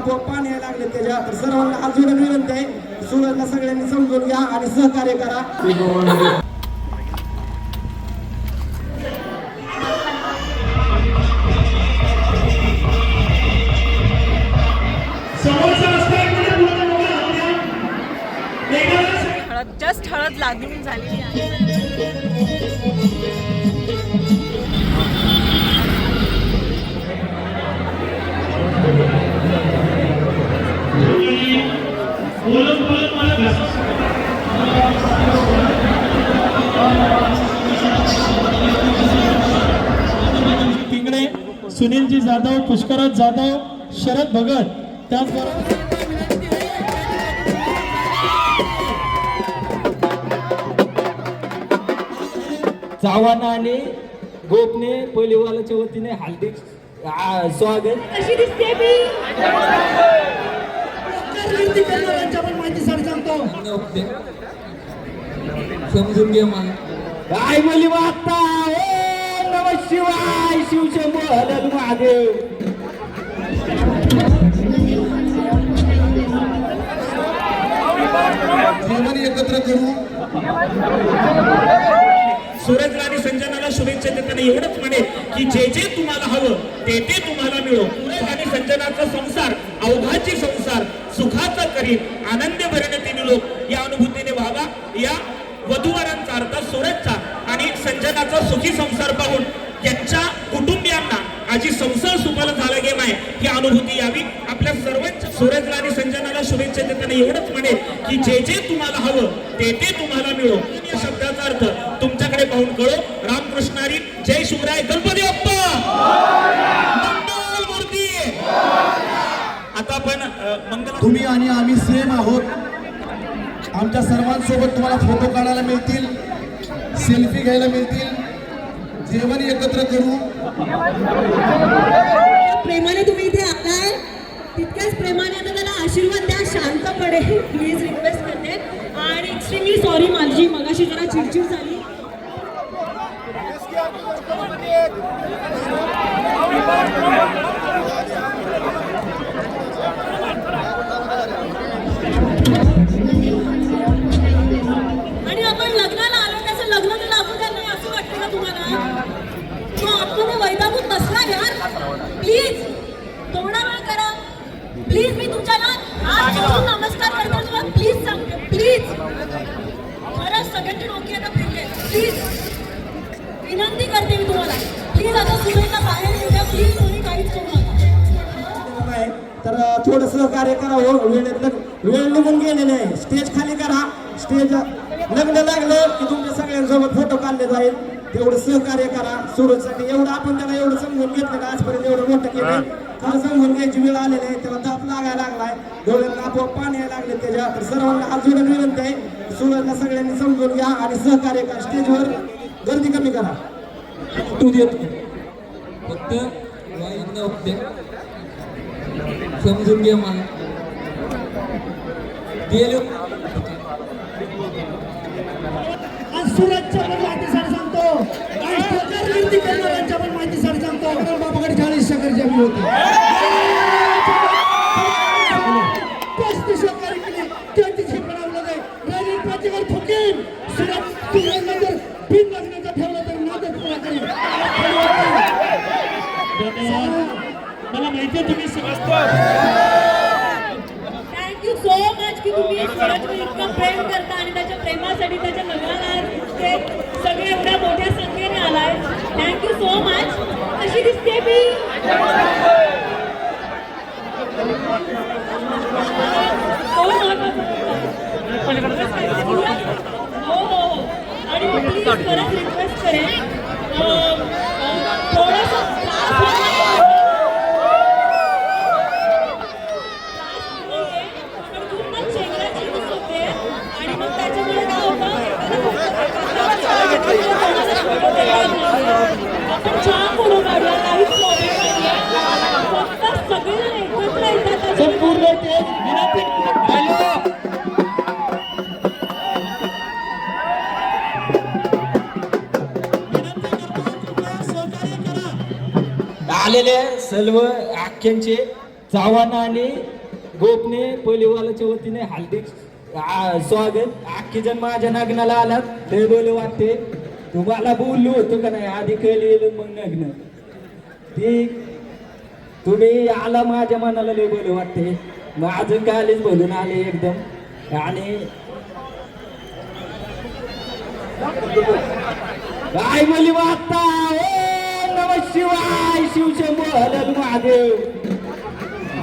आपोआप पाणी यायला लागले त्याच्या. तर सर्वांना हात जोडून विनंती आहे, सूरजला सगळ्यांनी समजून घ्या आणि सहकार्य करा. जस्ट हळद लागून झाली आहे. पिंगळे, सुनीलजी जाधव, पुष्कराज जाधव, शरद भगत, त्याचबरोबर चव्हाण आणि गोपने पहिलेवालाच्या वतीने हार्दिक स्वागत. कशी दिसते मी? समजून घे मला काय बोली वागता. नम शिवाय, शिवशंभो हर महादेव. जीवन एकत्र करू. सूरजला आणि संजनाला शुभेच्छा देताना एवढंच म्हणेल की जे जे तुम्हाला हवं ते ते तुम्हाला मिळो. सूरज आणि संजनाचा संसार अवघाची संसार सुखाचा करीन, आनंद भरणे लोक या अनुभूतीने व्हावा. या वधूवरांचा अर्थात सूरजचा आणि संजनाचा सुखी संसार पाहून त्यांच्या कुटुंबियांना आजी संसार सुखाला झाला गेला आहे ही अनुभूती यावी. आपल्या सर्वांच्या सूरजला आणि संजनाला शुभेच्छा देताना एवढंच म्हणेल की जे जे तुम्हाला हवं ते ते तुम्हाला मिळो. या शब्दाचा अर्थ तुमच्याकडे पाहून कळो. रामकृष्णारी, जय शिवराय, गणपती बाप्पा मंगल मूर्ती. आता आपण मंगल. तुम्ही आणि आम्ही सेम आहोत. आमच्या सर्वांसोबत तुम्हाला फोटो काढायला मिळतील, सेल्फी घ्यायला मिळतील, जेवण एकत्र करू. प्रेमाने तुम्ही इथे आलाय, तितक्याच प्रेमाने आता त्याला आशीर्वाद द्या शांतपणे, प्लीज रिक्वेस्ट करते. आणि एक्स्ट्रीमली सॉरी, माझी मगाशी जरा चिडचिड झाली. आणि आपण लग्नाला आलो, त्याचं लग्न तर लागू द्या नाही असं वाटतं का तुम्हाला? तो आपण वैदागून बसला यार. प्लीज थोडा वेळ करा. प्लीज मी तुमच्याला हात जोडून नमस्कार करतो तुला. प्लीज सांगते, प्लीज खरंच सगळ्यांची डोकी आता फिरले. प्लीज विनंती करते मी तुम्हाला, प्लीज आता सुरेला बाहेर येऊ द्या. प्लीज तुम्ही काहीच करू नका. तर थोडं सहकार्य करावं. वेळ निघून गेलेले आहे. स्टेज खाली करा. स्टेज लग्न लागलं की तुमच्या सगळ्यांसोबत फोटो काढले जाईल. तेवढं सहकार्य करा सूरजसाठी. एवढं आपण त्याला एवढं समजून घेतलं का आजपर्यंत एवढं मोठं केलं. खरं समजून घ्यायची वेळ आलेली आहे. त्याला ताप लागायला लागलाय, डोळ्यांना आपोआप पाणी यायला लागले त्याच्या. तर सर्वांना हात जोडून विनंती आहे, सूरजला सगळ्यांनी समजून घ्या आणि सहकार्य करा. स्टेजवर गर्दी कमी करा. तू देतो फक्त वाईट होते. समजून घे मला गेलो. सूरजच्या पण माहितीसाठी सांगतो, निर्ती करणाऱ्यांच्या पण माहितीसाठी सांगतो. बाबाकडे 40 शंकर जमीन होती, 35 शंकर केली, 33 बनवलं नाही. रनिंग पाचीवर फुकीन. सूरज तुला जर बिन लग्नाचा ठेवला तर नादच पुरा करेल. मला माहिती आहे तुम्ही समजता. थँक्यू सो मच की तुम्ही सूरजवर इतकं प्रेम करता आणि त्याच्या प्रेमासाठी त्याच्या लग्नाला ते सगळे एवढ्या मोठ्या संख्येने आलाय. Thank you so much. कशी दिसते मी? हो. आणि प्लीज खरंच रिक्वेस्ट करेन, थोडंसं आणि मग त्याच्यामुळे काय होतं, आपण छान फोटो काढूया, काहीच प्रॉब्लेम नाहीये. फक्त सगळेजण एकत्र येतात. संपूर्ण आलेले सर्व आख्यांचे चव्हाण आणि गोपने पहिलेवालाच्या वतीने हार्दिक स्वागत. अख्खी जण माझ्या लग्नाला आलात ते बोल वाटते. तुम्हाला बोललो होतो का नाही आधी कळलेलं मग लग्न ती तुम्ही आला माझ्या मनाला लय बोल वाटते. माझं कालीच बोलून आले एकदम. आणि काय बोली वाटता ओ नम शिवाय शिवशंभो हरहर महादेव.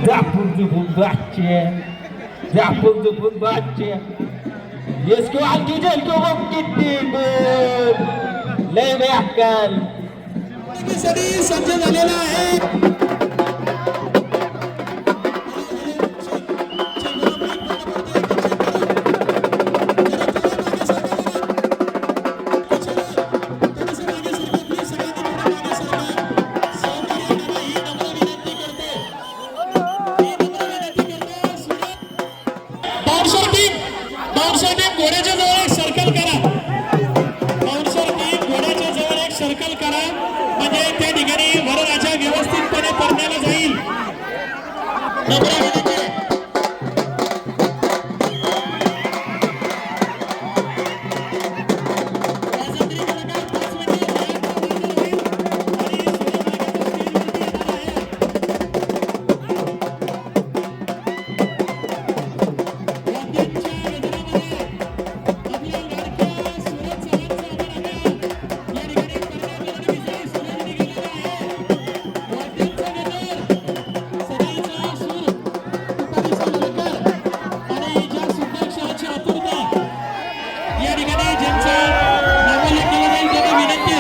झापून झुपून बाचे झापून झुपून बाचे इसको आलकी जलको वो कितनी गुड लय बे अक्कल सज्ज झालेला आहे. बाउन्सर टीम घोड्याच्या जवळ एक सर्कल करा. बाउन्सर टीम घोड्याच्या जवळ एक सर्कल करा म्हणजे त्या ठिकाणी वरराजा व्यवस्थितपणे परण्याला जाईल.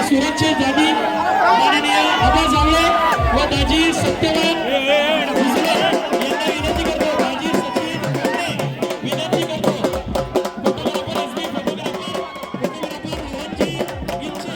सुरतचे दादी माननीय आबा जावळे व दाजी सत्यवान यांना विनंती करतो. दाजी सचिन विनंती करतो. फोटोग्राफर एसबी फोटोग्राफर रोहनजी गिलचे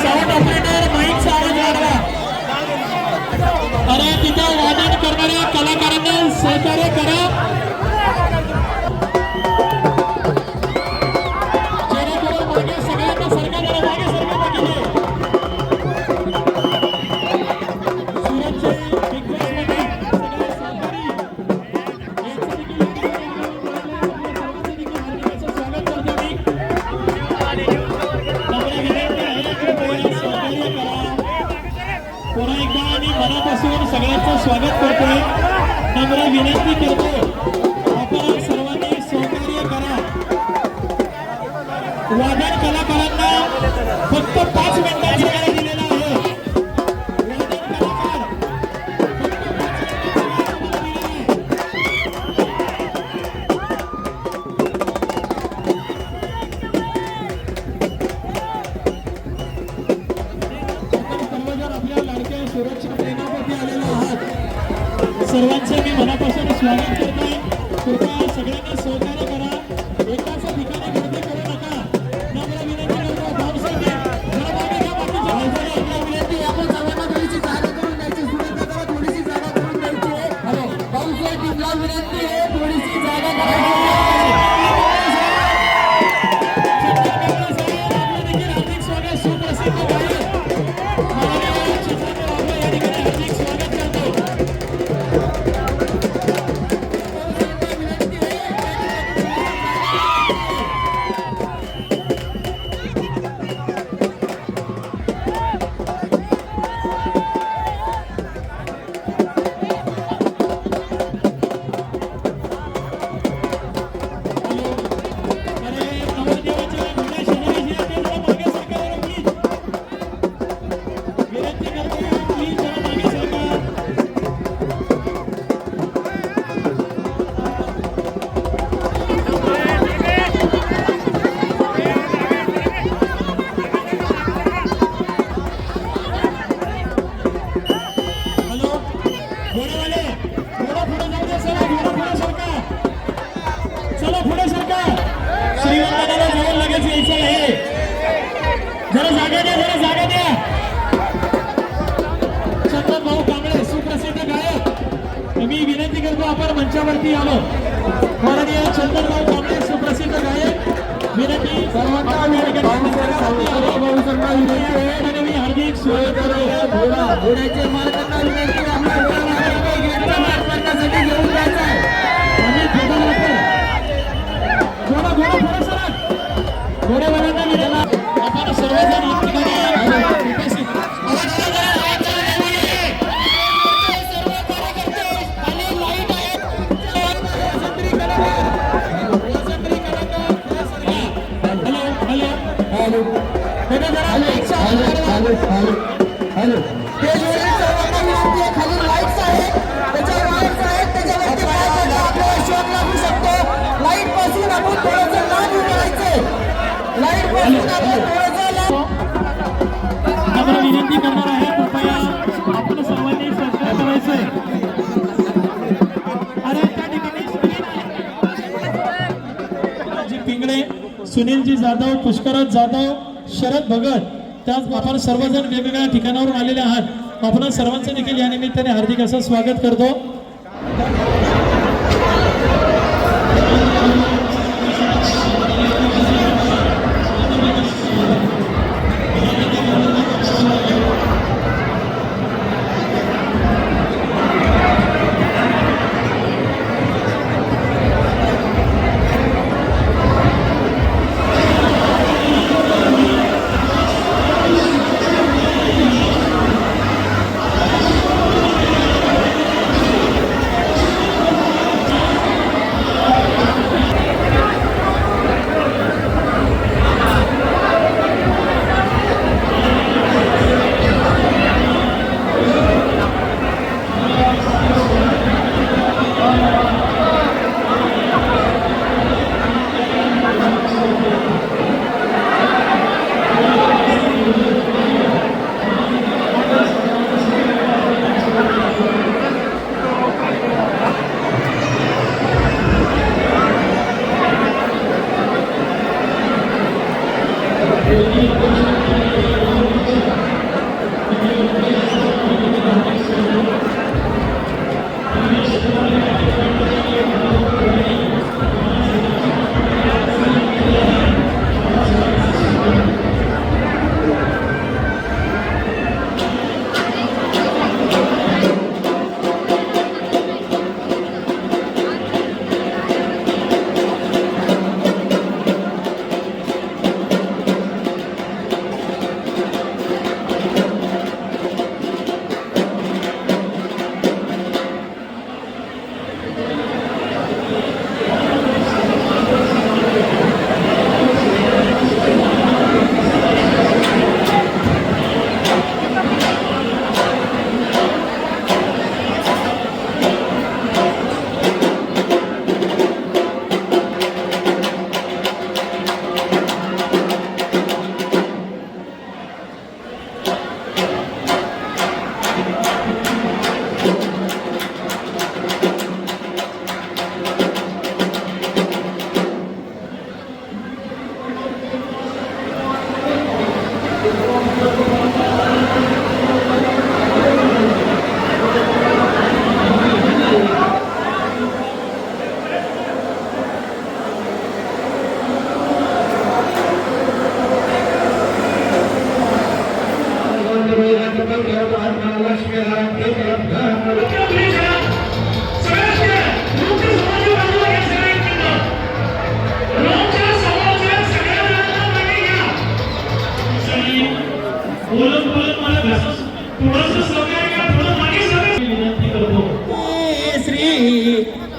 साऊंड ऑपरेटर माईकचा आवाज वाढवा. अरे तिथं वादन करणाऱ्या कलाकारांना सहकार्य करा जेणेकरून मागे सगळ्यांना सरका जरा मागे सरका पाहिजे. सुरतचे बिग बॉस मध्ये सगळे सहकारी यांचं देखील सर्वांचं देखील हार्दिक स्वागत करतो मी. पुन्हा एकदा आणि मनापासून सगळ्यांचं स्वागत करतोय. नम्र विनंती करतो आपण सर्वांनी सहकार्य करा. वादन कलाकारांना फक्त 5 मिनिटांचा वेळ दिलेला आहे. वादन कलाकार सुरक्षा प्रेमामध्ये आलेलो आहात. सर्वांचं मी मनापासून स्वागत करतोय. कृपया सगळ्यांनी सहकार्य करा. एकाच ठिकाणी गर्दी करू नका. नम्र विनंती करतो. बाउन्सर टीम जरा मागे घ्या. बाकीच्या विनंती आपण सर्वांना थोडीशी जागा करून द्यायची. सुरेंद्रला थोडीशी जागा करून द्यायची आहे. बाउन्सर टीमला विनंती आहे थोडीशी जागा करायची. हार्दिक स्वागत. सुप्रसिद्ध गायक जरा जागा द्या, जरा जागा द्या. आपण मंचावरती आलो. माननीय चंदनराव कांबळे सुप्रसिद्ध गायक विनंती सर्वांना मी हार्दिक स्वागत करतो. घोड्याचे मालकांना विनंती करण्यासाठी घेऊन जायचं आहे. आम्ही घोड्यावाल्यांना विनंती आपण सर्वजण या ठिकाणी उपस्थित आम्हाला विनंती करणार आहे कृपया आपण सर्वांनी सबस्क्राईब करायचंय. आणि त्या ठिकाणी जी पिंगळे, सुनीलजी जाधव, पुष्कराज जाधव, शरद भगत, त्याच आपण सर्वजण वेगवेगळ्या ठिकाणावरून आलेले आहात. आपण सर्वांचं देखील या निमित्ताने हार्दिक असं स्वागत करतो.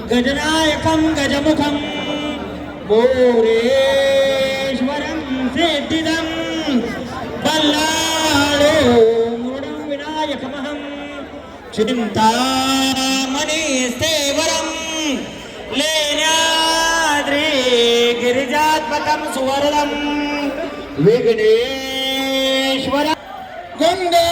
गजनायकं गजमुखं मोरेश्वरं सिद्धिदं बल्लाळो मृडं विनायकमहं चिन्तामणिस्तेवरं लेण्याद्रि गिरिजात्मकं सुवर्णं विघ्नेश्वर गंगा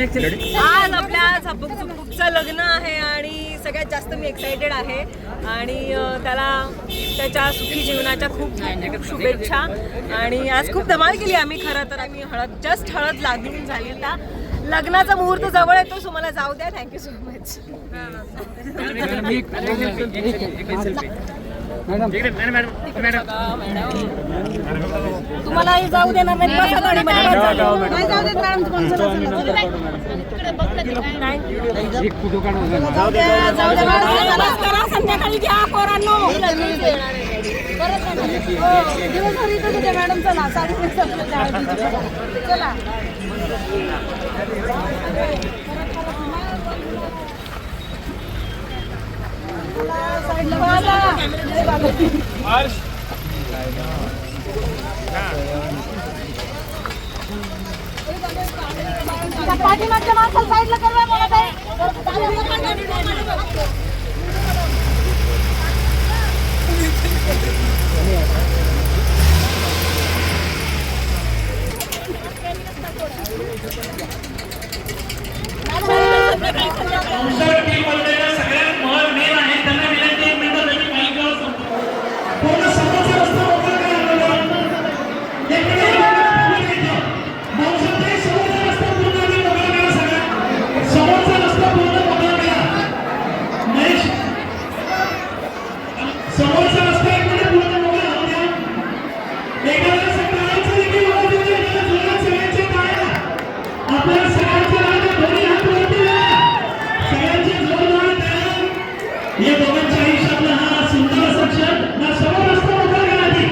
आज आपल्या झपक झुपकचं लग्न आहे आणि सगळ्यात जास्त मी एक्सायटेड आहे आणि त्याला त्याच्या सुखी जीवनाच्या खूप खूप शुभेच्छा. आणि आज खूप धमाल केली आम्ही. खरं तर आम्ही जस्ट हळद लागून झाली. त्या लग्नाचा मुहूर्त जवळ येतो, सो मला जाऊ द्या. Thank you so much. तुम्हाला जाऊ देणार नाही. नाही जाऊ देत मॅडम. जाऊ द्या संध्याकाळी घ्या पोरांनो. दिवसभर इथं होते मॅडम. चला 5:30 चला. पाठीमागच्या माणसाला साईडला करवा मला काय. सगळ्यात मेन आहे त्यांना विनंती 1 मिनिट त्यांनी माईकवर पूर्ण समोरचा रस्ता मोकळा करा. 1 मिनिट मावसाताई समोरचा रस्ता पूर्ण मोकळा करा. सगळ्या समोरचा रस्ता पूर्ण मोकळा करा. महेश समोरचा रस्ता 1 मिनिट पूर्ण मोकळा होऊ द्या. एखाद्या सगळ्यांचं देखील आवाज येतो. एखाद्या जोरात सगळ्यांचे टाळ्या. आपल्या सगळ्यांचे राजा दोन्ही हात वरती करा. सगळ्यांचे जोरदार टाळ्या. या दोघांच्या आयुष्यातला हा सुंदर असा क्षण. ना समोर रस्ता मोकळा करा आधी.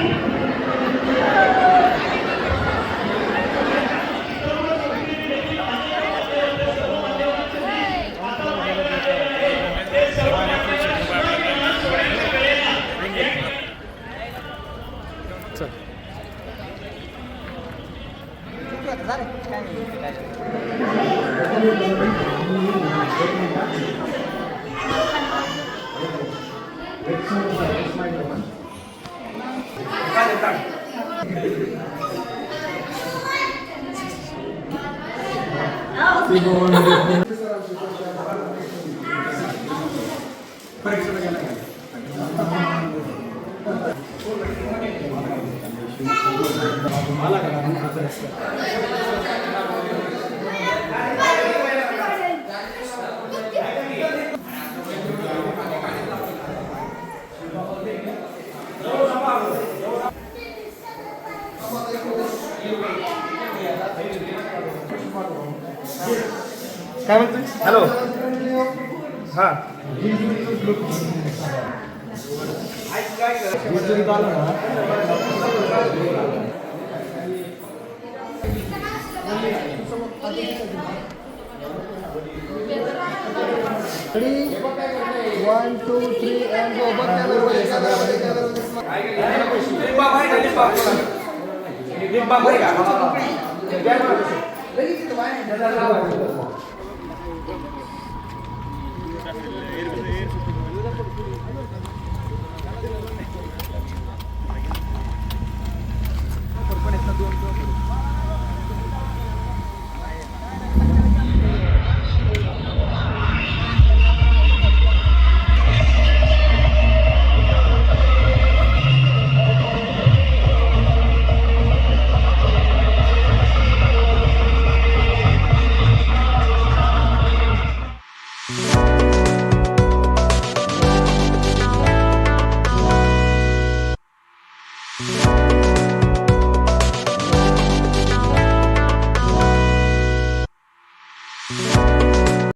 काय म्हणतो? हॅलो. हा One, two, three, and go. Back camera.